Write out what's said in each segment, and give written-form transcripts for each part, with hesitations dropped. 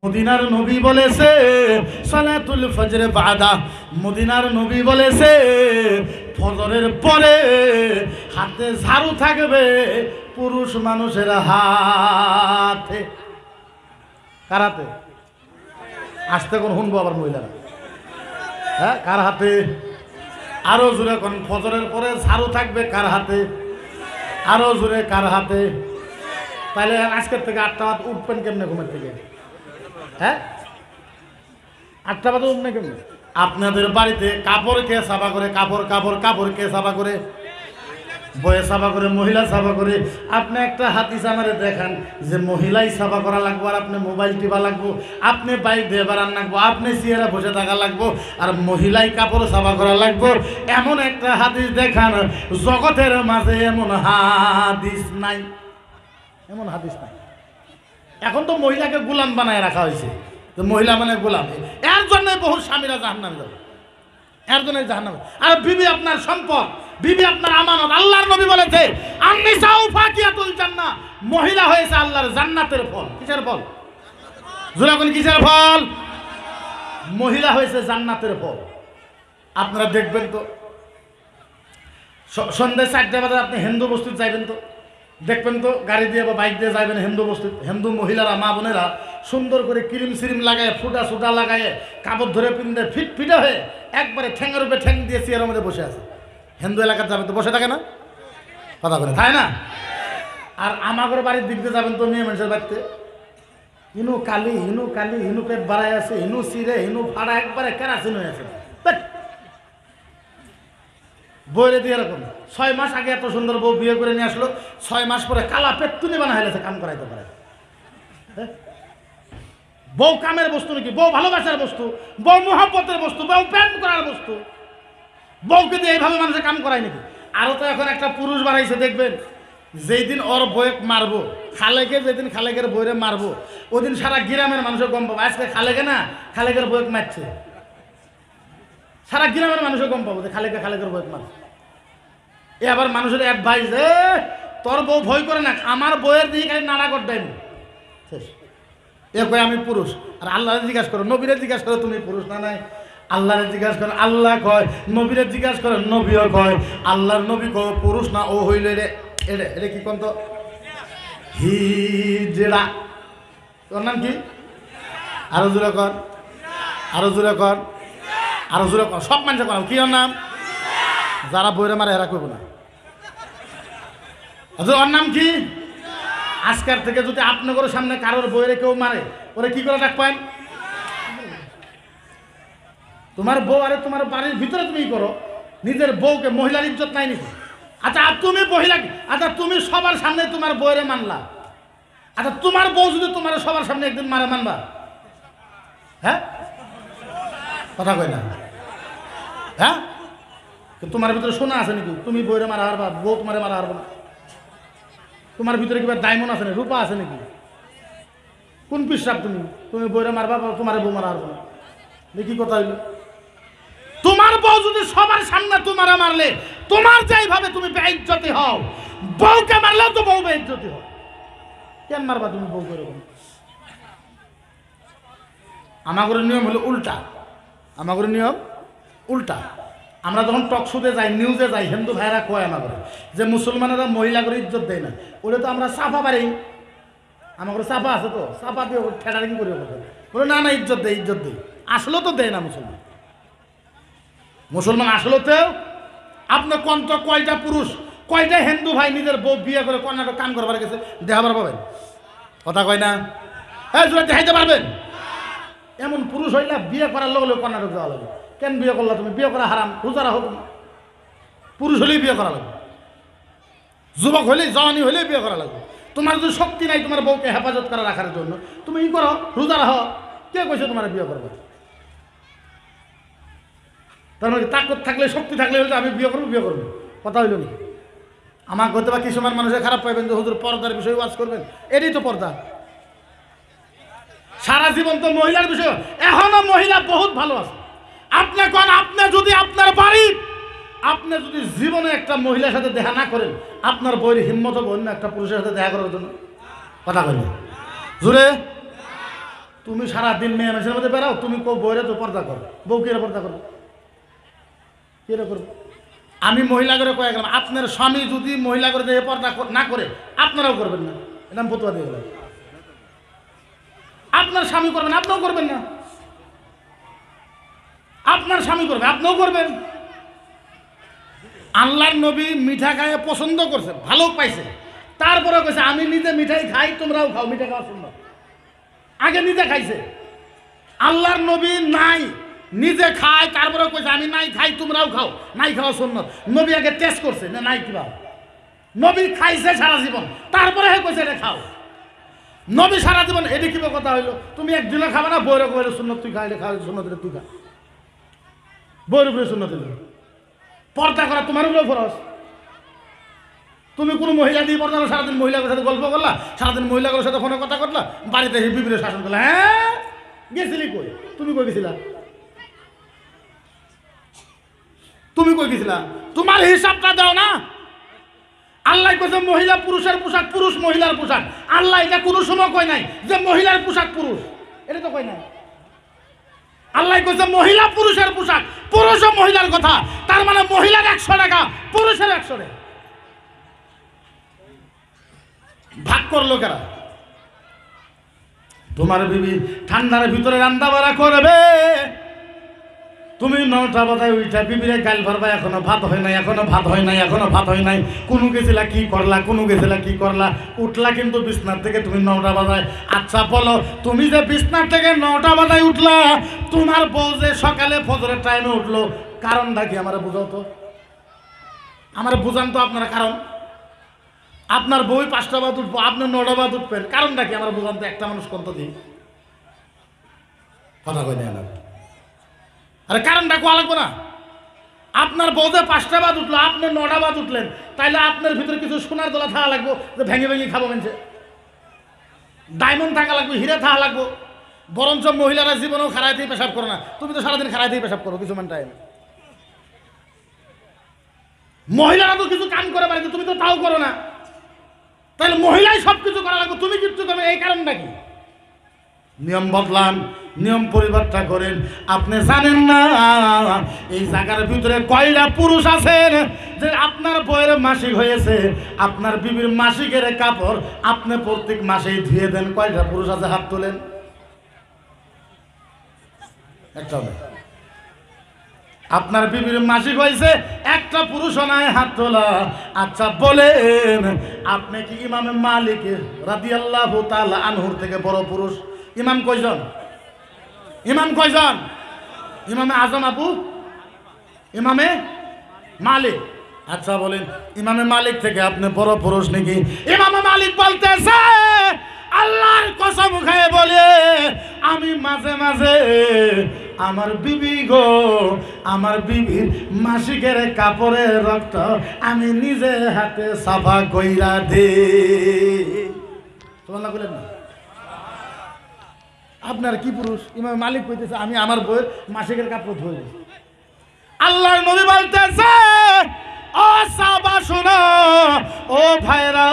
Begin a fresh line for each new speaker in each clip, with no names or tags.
মদিনার নবী বলেছে সালাতুল ফজর বাদা, মদিনার নবী বলেছে ফজরের পরে হাতে ঝাড়ু থাকবে পুরুষ মানুষের হাতে। কার হাতে? আসতে কোন শুনবো আবার মহিলারা? হ্যাঁ, কার হাতে? আরো জোরে কোন? ফজরের পরে ঝাড়ু থাকবে কার হাতে? আরো জোরে, কার হাতে? তাহলে আজকের থেকে 8টা বাজে উঠবেন কেমনে ঘুমের থেকে? হ্যাঁ, 8টা বাজে উঠবে কেমনে? আপনাদের বাড়িতে কাপড় কে সাফা করে? কাপড় কে সাফা করে? বয়ে সাফা করে, মহিলা সাফা করে। আপনি একটা হাদিস আমারে দেখান যে মহিলাই সাফা করা লাগবো, আর আপনি মোবাইল টিপা লাগবো, আপনি বাইক দিয়ে বেড়ান লাগবো, আপনি চেয়ারে বসে থাকা লাগবো, আর মহিলাই কাপড় সাফা করা লাগবো। এমন একটা হাদিস দেখান, জগতের মাঝে এমন হাদিস নাই, এমন হাদিস নাই। এখন তো মহিলাকে গোলাম বানায় রাখা হয়েছে, তো মহিলা মানে গোলাম। এর জন্য বহু স্বামীরা জাহান্নামে যাবে, এর জন্য জাহান্নামে। আর বিবি আপনার সম্পদ, বিবি আপনার আমানত। আল্লাহর নবী বলেছে আন-নিসাউ ফাকিয়াতুল জান্নাহ, মহিলা হয়েছে আল্লাহর জান্নাতের ফল। কিসের ফল? জোরে বলেন, কিসের ফল? মহিলা হয়েছে জান্নাতের ফল। আপনারা দেখবেন তো সন্ধ্যে 4টা বাজে আপনি হিন্দু বস্তি যাইবেন তো দেখবেন তো গাড়ি দিয়ে বা বাইক দিয়ে যাবেন হিন্দু বস্তি, হিন্দু মহিলারা, মা বোনেরা সুন্দর করে ক্রিম সিরিম লাগায়, ফুটা সুটা লাগায়, কাপড় ধরে পিনতে ফিট ফিটে হয়ে একবারে ঠ্যাঙের উপরে ঠ্যাং দিয়ে চেয়ারের মধ্যে বসে আছে। হিন্দু এলাকার যাবেন তো বসে থাকে না? কথা বলে তাই না? আর আমাদের বাড়ির দিক দিয়ে যাবেন তো মেয়ে মানুষের বাড়িতে হিনু কালি হিনু পেট বাড়ায় আছে, হিনু সিরে হিনু ফাড়া, একবারে কেরাসিন হয়ে আছে। বইরে দিয়ে এরকম 6 মাস আগে এত সুন্দর বউ বিয়ে করে নিয়ে আসলো, 6 মাস পরে কালা পেট্টুনি বানা হয়েছে, কাম করাইতে পারে। বউ কামের বস্তু নাকি? বউ ভালোবাসার বস্তু, বউ মোহাব্বতের বস্তু, বউ প্রেম করার বস্তু। বউকে দিয়ে এইভাবে মানুষের কাম করায় নাকি? আরো তো এখন একটা পুরুষ বানাইছে, দেখবেন যেই দিন ওর বউয়ে মারবো, খালেকে যেদিন খালেকের বইরে মারবো, ওদিন সারা গ্রামের মানুষের গম পাবো আজকে খালেকে না খালেকের বউয়ে মারছে। সারা গ্রামের মানুষের গম পাবো যে খালেকের বউয়ে মারছে। এ আবার মানুষের অ্যাডভাইস, তোর বউ ভয় করে না, আমার বউয়ের দিকে খালি নাড়া করতেন শেষ। এ কয় আমি পুরুষ। আর আল্লাহরে জিজ্ঞাসা করো, নবীরে জিজ্ঞাসা করো তুমি পুরুষ না নাই? আল্লাহরে জিজ্ঞাসা করো, আল্লাহ কয়। নবীরে জিজ্ঞাসা করো, নবীও কয়। আল্লাহর নবী কয় পুরুষ না, ও হইল এটা কি কোন তো হিজড়া। তোর নাম কি? আরো জোরে কর, আরো জোরে কর, আরো জোরে কর, সব মানুষ কর। কি ওর নাম? যারা বইরে মারে এরা করবো না। ওর নাম কি? আজকের থেকে যদি আপনাদের সামনে কারোর বইরে কেউ মারে, ওরে কি করে ডাকবেন? তোমার বউ, আরে তোমার বাড়ির ভিতরে তুমি করো, নিজের বউকে, মহিলার ইজ্জত নাই নাকি? আচ্ছা তুমি মহিলা, আচ্ছা তুমি সবার সামনে তোমার বইরে মানলা, আচ্ছা তোমার বউ যদি তোমার সবার সামনে একদিন মারে, মানবা? হ্যাঁ, কথা কই না? হ্যাঁ, তোমার ভিতরে শোনা আছে নাকি তুমি বইরে মারা হারবা, বউ তোমারে মারা হারবা না? তোমার ভিতরে কিবা ডায়মন্ড আছে না, রূপা আছে নাকি? কোন পিসাব তুমি বইরে মারবা, তোমার বউ মারা হারবা না? দেখি কথা হইল, তোমার বউ যদি সবার সামনে তোমারে মারলে, তোমার যেইভাবে তুমি বেইজ্জতি হও, বউকে মারলেও তো বউ বেইজ্জতি হও। কেন মারবা তুমি বউ করে? আমাদের নিয়ম হলো উল্টা, আমাদের নিয়ম উল্টা। আমরা যখন টক শোতে যাই, নিউজে যাই, হিন্দু ভাইরা কয় আমাদের যে মুসলমানেরা মহিলা করে ইজ্জত দেয় না, ওটা তো আমরা চাপা পারি। আমার চাপা আছে তো, চাপা দিয়ে ঠেটারিং করি বলে না না ইজ্জত দেয়, ইজ্জত দেয়। আসলেও তো দেয় না মুসলমান। মুসলমান আসলেও আপনি কোন তো কয়টা পুরুষ, কয়টা হিন্দু ভাই নিজের বউ বিয়ে করে কর্ণাটক কাম করবার গেছে, দেখাবার পাবেন? কথা কয় না? হ্যাঁ, দেখাইতে পারবেন? এমন পুরুষ হইলে বিয়ে করার লোক লোক কর্ণাটক যাওয়া লাগে। কেন বিয়ে করলা তুমি? বিয়ে করা হারাম, রোজারা হোক। পুরুষ হলেই বিয়ে করা লাগবে, যুবক হলেই, জওয়ানি হলেই বিয়ে করা লাগবে। তোমার যদি শক্তি নাই তোমার বউকে হেফাজত করা রাখার জন্য, তুমি ই করো, রোজা রাখো। কে কইছে তোমার বিয়ে করবো? তার মানে তাকত থাকলে, শক্তি থাকলে হলে আমি বিয়ে করবো, কথা হইল নি? আমার হয়তো বা কিছু মানুষের খারাপ পাইবেন যে হুজুর পর্দার বিষয়ে ওয়াজ করবেন, এটাই তো পর্দা। সারা জীবন তো মহিলার বিষয়, এখনো মহিলা বহুত ভালো আছে। আপনি কোন, আপনি যদি আপনার বাড়ির, আপনি যদি জীবনে একটা মহিলার সাথে দেখা না করেন, আপনার বইয়ের হিম্মত হবে অন্য একটা পুরুষের সাথে দেখা করার জন্য? কথা বলেন জোরে। তুমি সারাদিন মেয়ে মেসের মধ্যে বেড়াও, তুমি বইরে তো পর্দা করো, বউ কিরা পর্দা করো, কিরা করবো? আমি মহিলা করে কয়ে গেলাম, আপনার স্বামী যদি মহিলা করে দিয়ে পর্দা না করে আপনারাও করবেন না, এটা আমি ফতুয়া দিয়ে গেলাম। আপনার স্বামী করবেন, আপনিও করবেন না। আপনার স্বামী করবে, আপনিও করবেন। আল্লাহর নবী মিঠা খাইয়ে পছন্দ করছে, ভালো পাইছে, তারপরে কইছে আমি নিজে মিঠাই খাই, তোমরাও খাও, মিঠা খাওয়া সুন্নাত। আগে নিজে খাইছে। আল্লাহর নবী নাই, নিজে খায়, তারপরে কইছে আমি নাই খাই, তোমরাও খাও, নাই খাওয়া সুন্নাত। নবী আগে টেস্ট করছে না নাই কিবা, নবী খাইছে সারা জীবন, তারপরে হে কইছে এটা খাও। নবী সারা জীবন, এটা কিবা কথা হইলো? তুমি একদিনে খাবে না, বইরে কইলে সুন্নাত তুই খাইলে খাওয়া সুন্নাত তুই খা, বইয়ের উপরে সুন্নাত দিল। পর্দা করা তোমার উপরে ফরজ। তুমি কোনো মহিলা দিয়ে পর্দা করো, সারাদিন মহিলাদের সাথে গল্প করলা, সারাদিন মহিলাগুলোর সাথে ফোনে কথা করলা, বাড়িতে এসে বিবির শাসন করলা। হ্যাঁ গেছিলি কই? তুমি কই গেছিলা? তুমি কই গেছিলা? তোমার হিসাবটা দাও না। আল্লাহ কইছে মহিলা পুরুষের পোশাক, পুরুষ মহিলার পোশাক। আল্লাহ এটা কোনো সময় কয় নাই যে মহিলার পোশাক পুরুষ, এটা তো কয় নাই। আল্লাহ কইছে মহিলা পুরুষের পোশাক, পুরুষ ও মহিলার কথা। তার মানে মহিলার 100 টাকা, পুরুষের 100 টাকা। ভাগ করলো কারা? তোমার বিবি ঠান্ডার ভিতরে রান্না বাড়া করবে, তুমি 9টা বাজায় উঠা বিবিরে গাল ভরবা, এখনো ভাত হয় নাই, এখনো ভাত হয় নাই, এখনো ভাত হয় নাই। কোনো গেছিলা কি করলা, কোনো গেছিলা কি করলা, উঠলা কিন্তু বিছনার থেকে তুমি 9টা বাজায়। আচ্ছা বলো, তুমি যে বিছনার থেকে 9টা বাজায় উঠলা, তোমার বউ যে সকালে ফজরের টাইমে উঠলো, কারণটা কি আমার বুঝাও তো? আমার বুঝান তো আপনারা কারণ। আপনার বই 5টা বাজে উঠবো, আপনি 9টা বাজে উঠবেন, কারণটা কি আমার বুঝান তো? একটা মানুষ কত দিই কথা কই না, আরে কারণটা কোয়া লাগবো না? আপনার বউদে 5টা বাজে উঠলো, আপনি 9টা বাজে উঠলেন, তাইলে আপনার ভিতরে কিছু সোনার দোলা থাকা লাগবো, যে ভেঙে ভেঙে খাবো মেনছে, ডায়মন্ড থাকা লাগবে, হিরে থাকা লাগবো। বরঞ্চ মহিলারা জীবনেও খারাইতেই পেশাব করো না, তুমি তো সারাদিন খারাইতেই পেশাব করো কিছুমান টাইম। মহিলারা তো কিছু কাম করে পারে, তুমি তো তাও করো না, তাহলে মহিলাই সব কিছু করা লাগবে, তুমি কিছু করবে, এই কারণটা কি? নিয়ম বদলান, নিয়ম পরিবর্তন করেন। আপনি জানেন না এই জায়গার ভিতরে কয়টা পুরুষ আছেন যে আপনার বইয়ের মাসিক হয়েছে, আপনার বিবির মাসিকের কাপড় আপনি প্রত্যেক মাসেই ধুয়ে দেন। কয়টা পুরুষ আছে? হাত তোলেন। একটা না। আপনার বিবির মাসিক হয়েছে, একটা পুরুষও নাই, হাত তোলা। আচ্ছা বলেন, আপনি কি ইমামে মালিক রাদিয়াল্লাহু তাআলা আনহুর থেকে বড় পুরুষ? ইমাম কয়জন? ইমাম কয়জন? ইমামে আজম আবু, ইমামে মালিক। আচ্ছা বলেন, ইমামে মালিক থেকে আপনি বড় পুরুষ নাকি? ইমামে মালিক বলতেছে, আল্লাহর কসম খেয়ে বলে, আমি মাঝে মাঝে আমার বিবি গো, আমার বিবির মাসিকের কাপড়ের রক্ত আমি নিজে হাতে সাফা কইরা দে। তোমরা বলেন না আপনার কি পুরুষ? ইমাম মালিক কইতেছে আমি আমার বইয়ের মাসিকের কাপড় ধুয়ে দিই। আল্লাহর নবী বলতেছে, ও সাহাবা শোনো, ও ভাইরা,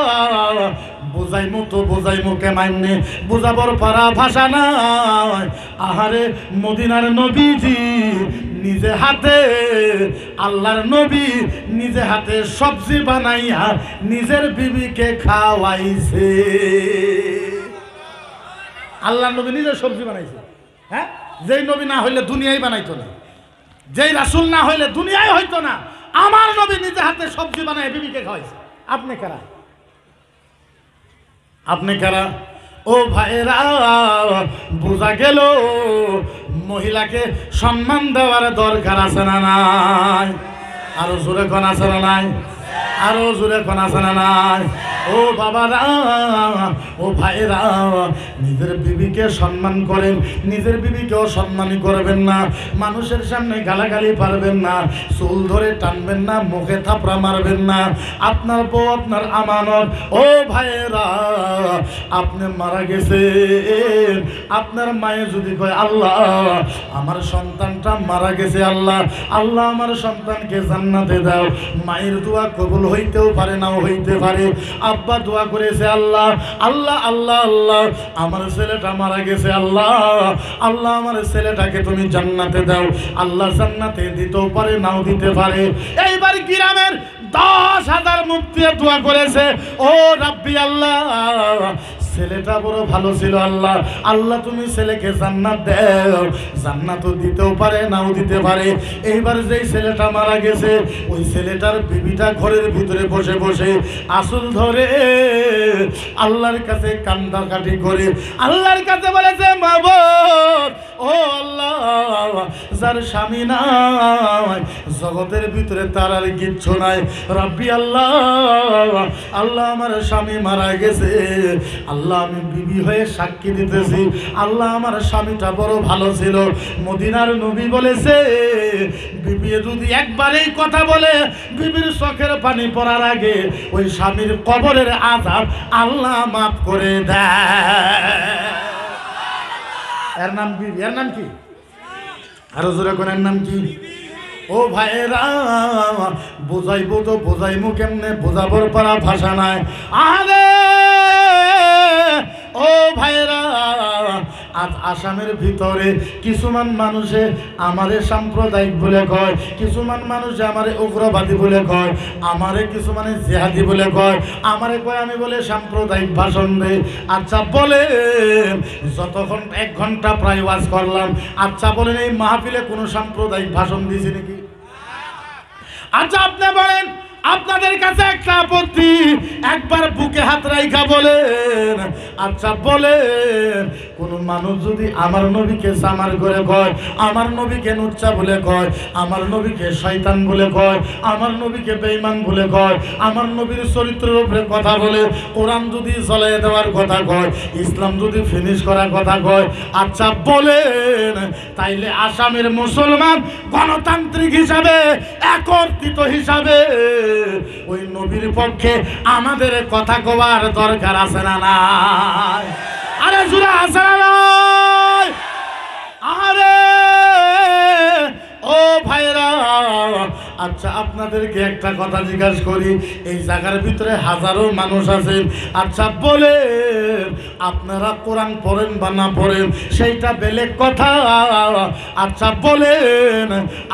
বুঝাইমু তো বুঝাইমু কেমাইনে, বুঝাবার পারা ভাষা নাই। আহারে মদিনার নবীজি নিজে হাতে, আল্লাহর নবী নিজে হাতে সবজি বানাইয়া নিজের বিবিকে খাওয়াইছে। আল্লাহর নবী নিজে সবজি বানাইছে। হ্যাঁ, যেই নবী না হইলে দুনিয়াই বানাইতো না, যেই রাসূল না হইলে দুনিয়াই হইতো না। আমার নবী নিজে হাতে সবজি বানায় বিবিকে খাওয়াইছে। আপনি কারা? আপনি কারা? ও ভাইরা, বোঝা গেল মহিলাকে সম্মান দেওয়ার দরকার আছে না নাই? আরো জোরে কোন আছে না নাই? আরো জোরে কোন আছে না নাই? ও বাবারা, ও ভাইরা, নিজের বিবিকে সম্মান করেন, নিজের বিবিকেও সম্মানই করবেন না। মানুষের সামনে গালাগালি পারবেন না, চুল ধরে টানবেন না, মুখে থাপড়া মারবেন না। আপনার বউ আপনার আমানত। ও ভাইরা, আপনি মারা গেছেন, আপনার মায়ে যদি কয় আল্লাহ আমার সন্তানটা মারা গেছে, আল্লাহ আল্লাহ আমার সন্তানকে জান্নাতে দাও, মায়ের দোয়া কবুল হইতেও পারে, নাও হইতে পারে। আব্বা দোয়া করেছে, আল্লাহ আল্লাহ আল্লাহ আল্লাহ আমার ছেলেটা মারা গেছে, আল্লাহ আল্লাহ আমার ছেলেটাকে তুমি জান্নাতে দাও। আল্লাহ জান্নাতে দিতেও পারে, নাও দিতে পারে। এইবার গ্রামের 10,000 মুফতি দোয়া করেছে, ও রাব্বি আল্লাহ ছেলেটা বড় ভালো ছিল, আল্লাহ আল্লাহ তুমি ছেলেকে জান্নাত দাও। জান্নাতও দিতেও পারে, নাও দিতে পারে। এইবার যেই ছেলেটা মারা গেছে ওই ছেলেটার বিবিটা ঘরের ভিতরে বসে বসে আসল ধরে আল্লাহর কাছে কান্দাকাটি করে আল্লাহর কাছে বলেছে, মাবুদ ও আল্লাহ যার স্বামী নাই জগতের ভিতরে তার আর কিচ্ছু নাই, রাব্বি আল্লাহ আল্লাহ আমার স্বামী মারা গেছে, আল্লাহ আমি বিবি হয়ে সাক্ষী দিতেছি, আল্লাহ আমার স্বামীটা বড় ভালো ছিল। মদিনার নবী বলেছে, বিবি যদি একবার এই কথা বলে বিবির চোখের পানি পড়ার আগে ওই স্বামীর কবরের আযাব আল্লাহ মাফ করে দেয়। এর নাম বিবি। এর নাম কি? আরো জোরে কোন এর নাম কি? ও ভাইরা বোঝাইবো তো বোঝাইমু কেমনে, বোঝাবার পারা ভাষা নাই। আরে ও ভাইরা আজ আসামের ভিতরে কিছুমান মানুষে আমারে সাম্প্রদায়িক বলে কয়, কিছুমান মানুষে আমারে উগ্রবাদী বলে কয়, আমারে কিছুমানে জিহাদি বলে কয়, আমারে কয় আমি বলে সাম্প্রদায়িক ভাষণ দেই। আচ্ছা বলেন, যতক্ষণ 1 ঘন্টা প্রায় ওয়াজ করলাম, আচ্ছা বলেন এই মাহফিলে কোনো সাম্প্রদায়িক ভাষণ দিয়েছি নাকি? আচ্ছা আপনি বলেন, আপনাদের কাছে একটা আপত্তি, একবার বুকে হাত রাইখা বলেন, আচ্ছা বলেন কোন মানুষ যদি আমার নবীকে সামার করে কয়, আমার নবীকে নুচ্চা বলে কয়, আমার নবীকে শয়তান বলে কয়, আমার নবীকে বেঈমান বলে কয়, আমার নবীর চরিত্রের উপরে কথা বলে, কোরআন যদি জ্বলিয়ে দেওয়ার কথা কয়, ইসলাম যদি ফিনিশ করার কথা কয়, আচ্ছা বলেন তাইলে আসামের মুসলমান গণতান্ত্রিক হিসাবে, একত্রিত হিসাবে ওই নবীর পক্ষে আমাদের কথা কবার দরকার আছে না নাই? আরে জুরা আছে না নাই? আরে ও ভাইরা আচ্ছা আপনাদেরকে একটা কথা জিজ্ঞাসা করি, এই জায়গার ভিতরে হাজারো মানুষ আছেন, আচ্ছা বলেন আপনারা কোরআন পড়েন বা না পড়েন সেইটা বেলেগ কথা, আচ্ছা বলেন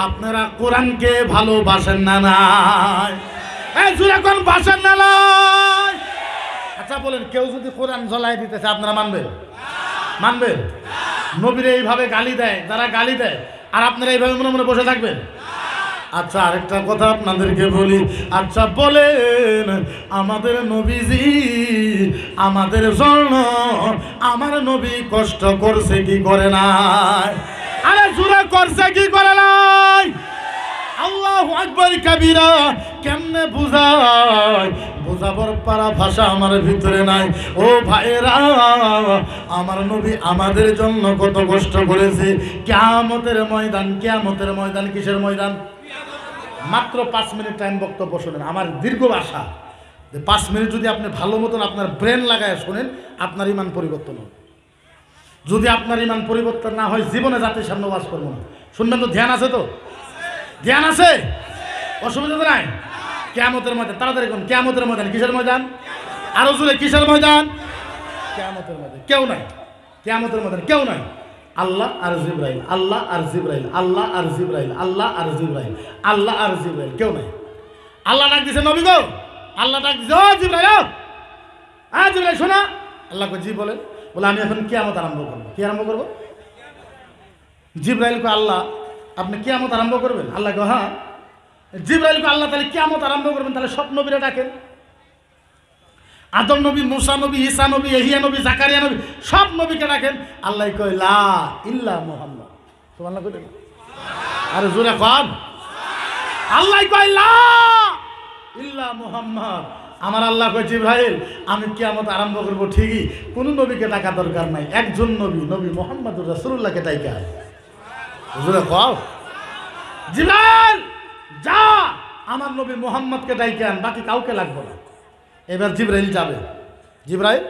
আপনারা কোরআনকে ভালোবাসেন না নাই? এই জুরা কোন বাসেন না নাই? আচ্ছা বলেন কেউ যদি কোরআন জ্বলাই দিতেছে আপনারা মানবেন? মানবেন? নবীরে এইভাবে গালি দেয়, যারা গালি দেয়, আর আপনারা এইভাবে মনে মনে বসে থাকবেন? আচ্ছা আরেকটা কথা আপনাদেরকে বলি, আচ্ছা বলেন আমাদের নবীজি আমাদের জন্য আমার নবী কষ্ট করছে কি করে নাই? আরে জোরে করছে কি করে নাই? আল্লাহু আকবার কাবীরা কেমনে বুঝায়, বোঝাবার পারা ভাষা আমার ভিতরে নাই। ও ভাইরা আমার নবী আমাদের জন্য কত কষ্ট করেছে। কিয়ামতের ময়দান, কিয়ামতের ময়দান কিসের ময়দান? মাত্র 5 মিনিট টাইম বক্তব্য শোনেন, আমার দীর্ঘ ভাষা, যে 5 মিনিট যদি আপনি ভালো মতন আপনার ব্রেন লাগায় শোনেন, আপনার ইমান পরিবর্তন হবে। যদি আপনার ইমান পরিবর্তন না হয় জীবনে জাতির সামনে ওয়াজ করবো না। শুনবেন তো? ধ্যান আছে তো? ধ্যান আছে? অসুবিধা তো নাই? কিয়ামতের ময়দান, তাড়াতাড়ি কোন কিয়ামতের ময়দান কিসের ময়দান? আরো জোরে কিসের ময়দান? কিয়ামতের ময়দান। কেউ নাই কিয়ামতের ময়দান, কেউ নাই। আল্লাহ আর জিবরাইল, আল্লাহ আর জিবরাইল, আল্লাহ আর জিবরাইল, আল্লাহ আর জিবরাইল, আল্লাহ আর জিবরাইল, কেউ নাই। আল্লাহ ডাক দিছে নবী গো, আল্লাহ ডাক দিছে, ও জিবরাইল, হ্যাঁ জিবরাইল শোনা। আল্লাহ কই জি বলে, বলে আমি এখন কিয়ামত আরম্ভ করবো। কি আরম্ভ করবো? জিবরাইল কো আল্লাহ আপনি কিয়ামত আরম্ভ করবেন? আল্লাহ কো হ্যাঁ। জিবরাইল কো আল্লাহ তাহলে কিয়ামত আরম্ভ করবেন, তাহলে সব নবীরা ডাকেন, আদম নবী, মুসা নবী, ঈসা নবী, ইহইয়া নবী, জাকারিয়া নবী, সব নবীকে ডাকেন। আল্লাহ কয় লা ইল্লা মুহাম্মদ। সুবহানাল্লাহ কইতেন? আরে জোরে কন। আল্লাহ কয় লা ইল্লা মুহাম্মদ। আমার আল্লাহ কয় জিবরাইল আমি কিয়ামত আরম্ভ করব ঠিকই, কোন নবীকে ডাকা দরকার নাই, একজন নবী, নবী মুহাম্মদুর রাসূলুল্লাহকে ডাকা। জোরে কও। জিবরাইল যা আমার নবী মুহাম্মদকে ডাইকে আন, বাকি কাউকে লাগবে না। এবার জিবরাইল যাবে, জিবরাইল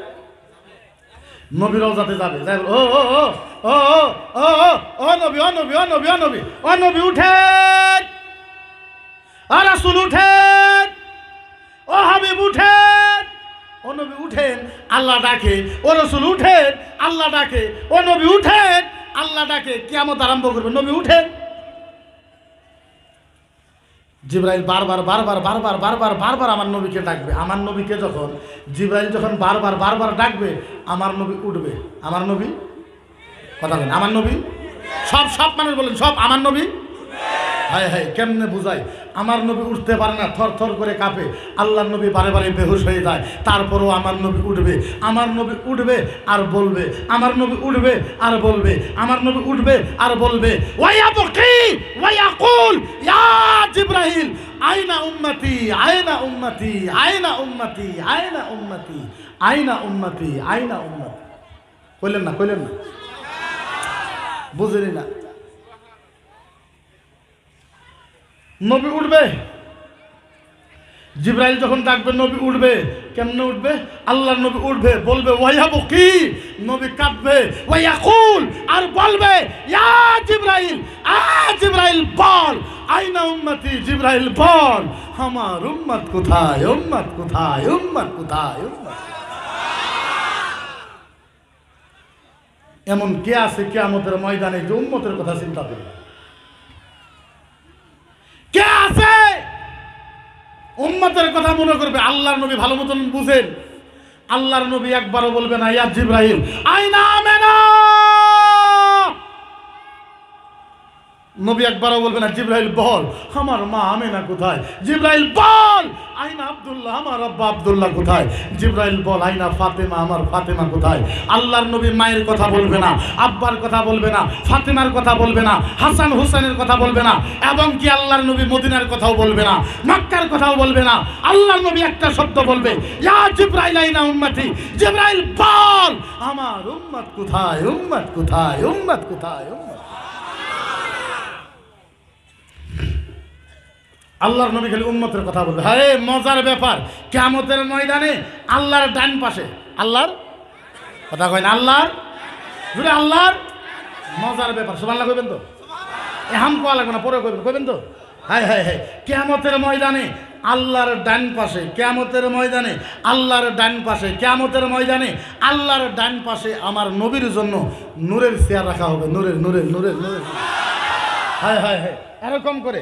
নবীর রওজাতে যাবে, যাই ও ও ও ও ও ও নবী, ও নবী, ও নবী, ও নবী, ও নবী উঠেন, আর রাসূল উঠেন, ও নবী উঠেন, আল্লাহ ডাকে। ও রসুল উঠেন, আল্লাহ ডাকে। ও নবী উঠেন, আল্লাহ ডাকে। কিয়ামত আরম্ভ করবে, নবী উঠেন। জিবরাইল বারবার বারবার বারবার বারবার বারবার আমার নবীকে ডাকবে। আমার নবীকে যখন জিবরাইল যখন বারবার বারবার ডাকবে, আমার নবী উঠবে। আমার নবী, কথা বলেন, আমার নবী। সব সব মানুষ বলেন, সব আমার নবী। হায় হায়, কেমনে বুঝাই? আমার নবী উঠতে পারে না, থর থর করে কাঁপে। আল্লাহর নবী বারে বারে বেহুশ হয়ে যায়, তারপরও আমার নবী উঠবে। আমার নবী উঠবে আর বলবে, আমার নবী উঠবে আর বলবে, আমার নবী উঠবে আর বলবে, ওয়ায়াবকি ওয়ায়াকুল ইয়া জিবরাইল আইনা উম্মতি আইনা উম্মতি আইনা উম্মতি আইনা উম্মতি আইনা উম্মতি আইনা উম্মতি। কইলেন না, কইলেন না, বুঝেনি না? নবী উঠবে, জিবরাইল যখন ডাকবে নবী উঠবে। কেমনে উঠবে? আল্লাহর নবী উঠবে, বলবে ওয়ায়াবকি, নবী কাঁদবে, ওয়ায়াকুল আর বলবে ইয়া জিবরাইল, জিবরাইল বল আইনা উম্মতি, জিবরাইল বল আমার উম্মত কোথায়, উম্মত কোথায়, উম্মত কোথায়, উম্মত। এমন কে আছে কিয়ামতের ময়দানে যে উম্মতের কথা চিন্তা করবে? কে আছে উম্মতের কথা মনে করবে? আল্লাহর নবী ভালো মতন বুঝেন, আল্লাহর নবী একবারও বলবে না ইয়া জিবরাইল আইনা আমেনা, নবী একবারও বলবে না জিবরাইল বল আমার মা আমেনা কোথায়, জিবরাইল বল আইনা আব্দুল্লাহ আমার আব্বা আব্দুল্লাহ কোথায়, জিবরাইল বল আইনা ফাতেমা আমার ফাতেমা কোথায়। আল্লাহর নবী মায়ের কথা বলবে না, আব্বার কথা বলবে না, ফাতেমার কথা বলবে না, হাসান হুসেনের কথা বলবে না, এবং কি আল্লাহর নবী মদিনার কথাও বলবে না, মক্কার কথাও বলবে না। আল্লাহর নবী একটা শব্দ বলবে ইয়া জিবরাইল আইনা উম্মতি, জিবরাইল বল আমার উম্মত কোথায়, উম্মত কোথায়, উম্মত কোথায়, উম্মত। আল্লাহর নবী খালি উম্মতের কথা বলবে। হ্যাঁ, মজার ব্যাপার, কিয়ামতের ময়দানে আল্লাহর ডান পাশে, আল্লাহর কথা কয় না, আল্লাহর জুড়ে আল্লাহর, মজার ব্যাপার। সুবহানাল্লাহ কইবেন তো? এহাম কোয়া লাগবে না, পরে কইবেন, কইবেন তো? হায় হায় হায়, কিয়ামতের ময়দানে আল্লাহর ডান পাশে, কিয়ামতের ময়দানে আল্লাহর ডান পাশে, কিয়ামতের ময়দানে আল্লাহর ডান পাশে আমার নবীর জন্য নূরের চেয়ার রাখা হবে, নূরের নূরের নূরের নূরের। হায় হায় হায়, এরকম করে